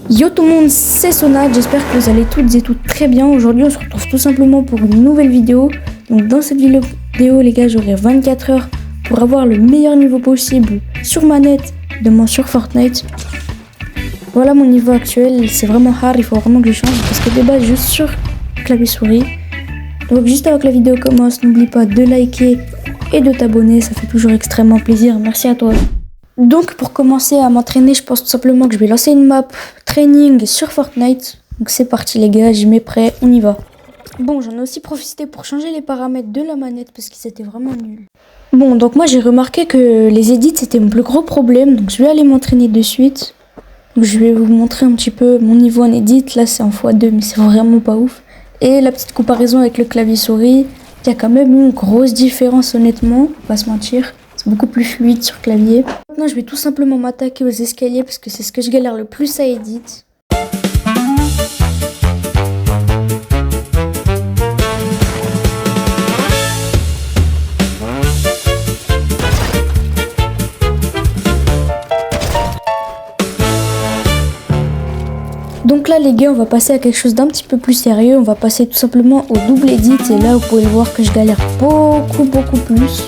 Yo tout le monde, c'est Sonat, j'espère que vous allez toutes et toutes très bien. Aujourd'hui on se retrouve tout simplement pour une nouvelle vidéo. Donc dans cette vidéo les gars, j'aurai 24 heures pour avoir le meilleur niveau possible sur manette, demain sur Fortnite. Voilà mon niveau actuel, c'est vraiment hard, il faut vraiment que je change parce que de base je suis sur clavier souris. Donc juste avant que la vidéo commence, n'oublie pas de liker et de t'abonner, ça fait toujours extrêmement plaisir, merci à toi. Donc pour commencer à m'entraîner, je pense tout simplement que je vais lancer une map training sur Fortnite. Donc c'est parti les gars, je mets prêt, on y va. Bon, j'en ai aussi profité pour changer les paramètres de la manette parce qu'ils étaient vraiment nuls. Bon, donc moi j'ai remarqué que les edits c'était mon plus gros problème, donc je vais aller m'entraîner de suite. Donc je vais vous montrer un petit peu mon niveau en edit, là c'est en x2 mais c'est vraiment pas ouf. Et la petite comparaison avec le clavier souris, il y a quand même une grosse différence honnêtement, on va pas se mentir. C'est beaucoup plus fluide sur clavier. Maintenant, je vais tout simplement m'attaquer aux escaliers parce que c'est ce que je galère le plus à edit. Donc là les gars, on va passer à quelque chose d'un petit peu plus sérieux. On va passer tout simplement au double edit. Et là, vous pouvez le voir que je galère beaucoup plus.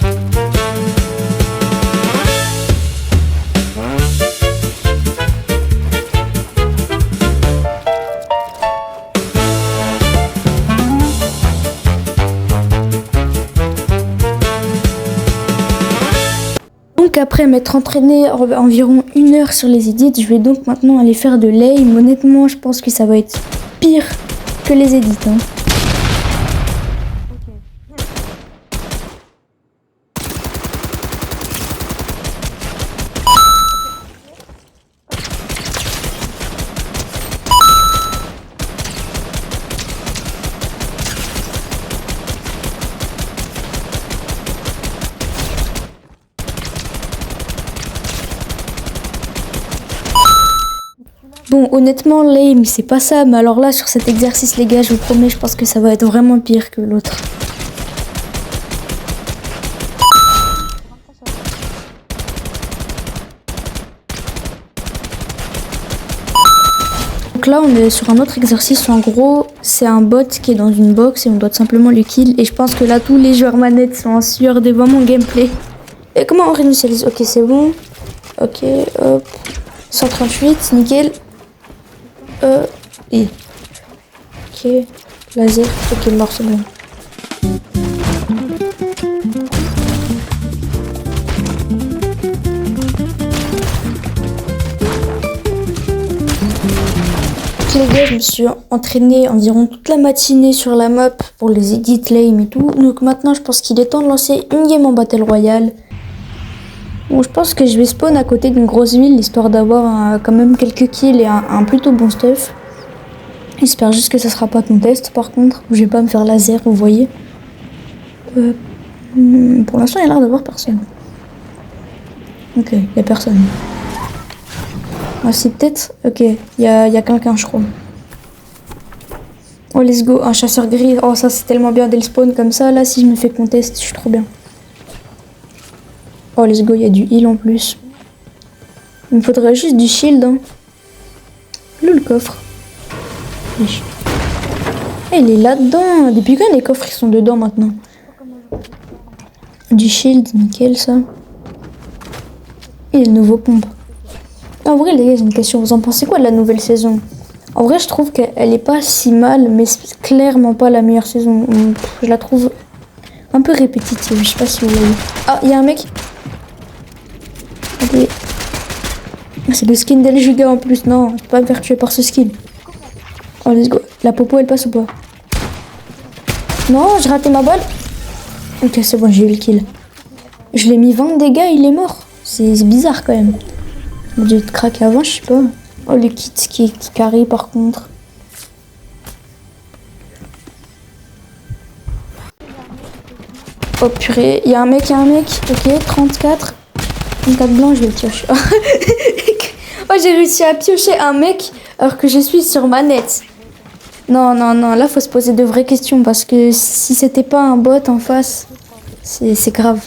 Donc après m'être entraîné environ 1 heure sur les edits, je vais donc maintenant aller faire de l'aim. Honnêtement, je pense que ça va être pire que les edits. Hein. Bon, honnêtement, l'aim, c'est pas ça, mais alors là, sur cet exercice, les gars, je vous promets, je pense que ça va être vraiment pire que l'autre. Donc là, on est sur un autre exercice. En gros, c'est un bot qui est dans une box et on doit tout simplement le kill. Et je pense que là, tous les joueurs manettes sont en sueur devant mon gameplay. Et comment on réinitialise? Ok, c'est bon. Ok, hop. 138, nickel. Ok, laser, ok, mort, c'est bon. Les gars, je me suis entraîné environ toute la matinée sur la map pour les edits, l'aim et tout. Donc maintenant, je pense qu'il est temps de lancer une game en Battle Royale. Bon, je pense que je vais spawn à côté d'une grosse ville, histoire d'avoir quand même quelques kills et un plutôt bon stuff. J'espère juste que ça sera pas contest par contre, je vais pas me faire laser, vous voyez. Pour l'instant, il y a l'air d'avoir personne. Ok, il y a personne. Ah, c'est peut-être... Ok, il y a quelqu'un, je crois. Oh, let's go, un chasseur gris. Oh, ça, c'est tellement bien dès le spawn comme ça. Là, si je me fais contest, je suis trop bien. Oh, let's go, il y a du heal en plus. Il me faudrait juste du shield. Hein. Où le coffre? Il est là-dedans. Depuis quand les coffres ils sont dedans maintenant? Du shield, nickel ça. Et le nouveau pompe. En vrai les gars, j'ai une question. Vous en pensez quoi de la nouvelle saison? En vrai, je trouve qu'elle est pas si mal, mais c'est clairement pas la meilleure saison. Je la trouve un peu répétitive. Je sais pas si vous voyez. Ah, il y a un mec. Okay. C'est le skin d'El Giga en plus. Non, je peux pas me faire tuer par ce skin. Oh, let's go. La popo, elle passe ou pas? Non, j'ai raté ma balle. Ok, c'est bon, j'ai eu le kill. Je l'ai mis 20 dégâts, il est mort. C'est bizarre quand même. J'ai dû te craquer avant, je sais pas. Oh, le kit qui carry par contre. Oh purée, il y a un mec. Ok, 34. 34 blancs, je vais le piocher. Oh, j'ai réussi à piocher un mec alors que je suis sur manette. Non, là faut se poser de vraies questions parce que si c'était pas un bot en face, c'est grave.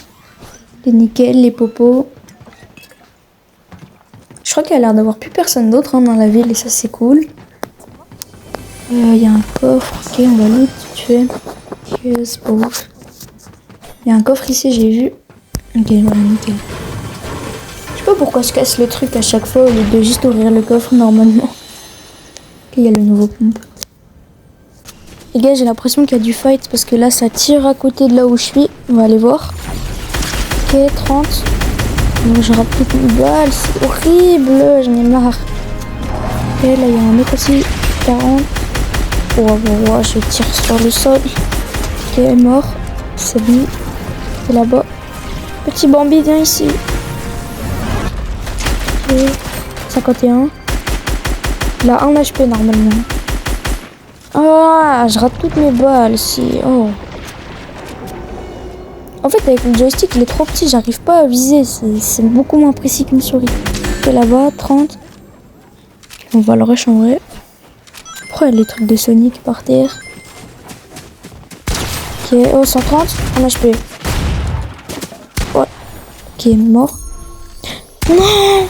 Les nickel, les popos. Je crois qu'il y a l'air d'avoir plus personne d'autre dans la ville et ça c'est cool. Il y a un coffre, ok, on va loot vite fait. Ok, c'est pas ouf. Il y a un coffre ici, j'ai vu. Ok, voilà, nickel. Je sais pas pourquoi je casse le truc à chaque fois au lieu de juste ouvrir le coffre normalement. Ok, il y a le nouveau pompe. Les gars, j'ai l'impression qu'il y a du fight parce que là ça tire à côté de là où je suis. On va aller voir. Ok, 30. Donc je rate toutes mes balles, c'est horrible, j'en ai marre. Ok, là il y a un mec aussi, 40. Je tire sur le sol. Ok, mort. C'est lui. Et là-bas. Petit Bambi, viens ici. Ok, 51. Il a 1 HP normalement. Ah, je rate toutes mes balles ici. Oh. En fait, avec le joystick, il est trop petit, j'arrive pas à viser. C'est beaucoup moins précis qu'une souris. Ok, là-bas, 30. On va le rush en vrai. Pourquoi il y a les trucs de Sonic par terre? Ok, oh, 130, 1 HP. Ouais. Ok, mort. Non!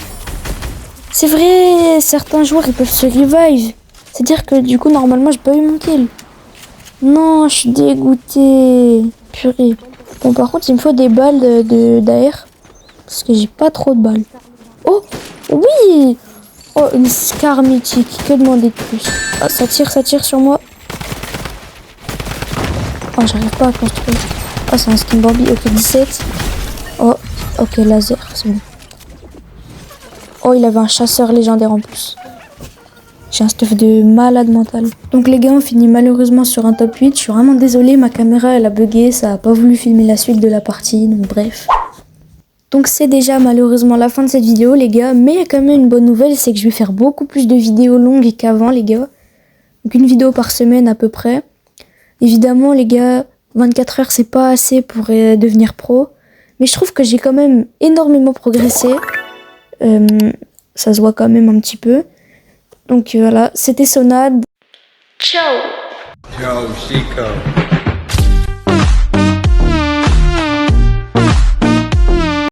C'est vrai, certains joueurs ils peuvent se revive. C'est-à-dire que du coup, normalement, j'ai pas eu mon kill. Non, je suis dégoûté. Purée. Bon, par contre, il me faut des balles d'AR. Parce que j'ai pas trop de balles. Oh, oui! Oh, une Scar mythique. Que demander de plus? Oh, ça tire sur moi. Oh, j'arrive pas à construire. Oh, c'est un skin Bambi. Ok, 17. Oh, ok, laser, c'est bon. Oh, il avait un chasseur légendaire en plus. J'ai un stuff de malade mental. Donc les gars, on finit malheureusement sur un top 8. Je suis vraiment désolée, ma caméra elle a bugué, ça a pas voulu filmer la suite de la partie, donc bref. Donc c'est déjà malheureusement la fin de cette vidéo les gars, mais il y a quand même une bonne nouvelle, c'est que je vais faire beaucoup plus de vidéos longues qu'avant les gars. Donc une vidéo par semaine à peu près. Évidemment les gars, 24 heures c'est pas assez pour devenir pro, mais je trouve que j'ai quand même énormément progressé. Ça se voit quand même un petit peu. Donc voilà, c'était Sonad. Ciao. Yo, Chico.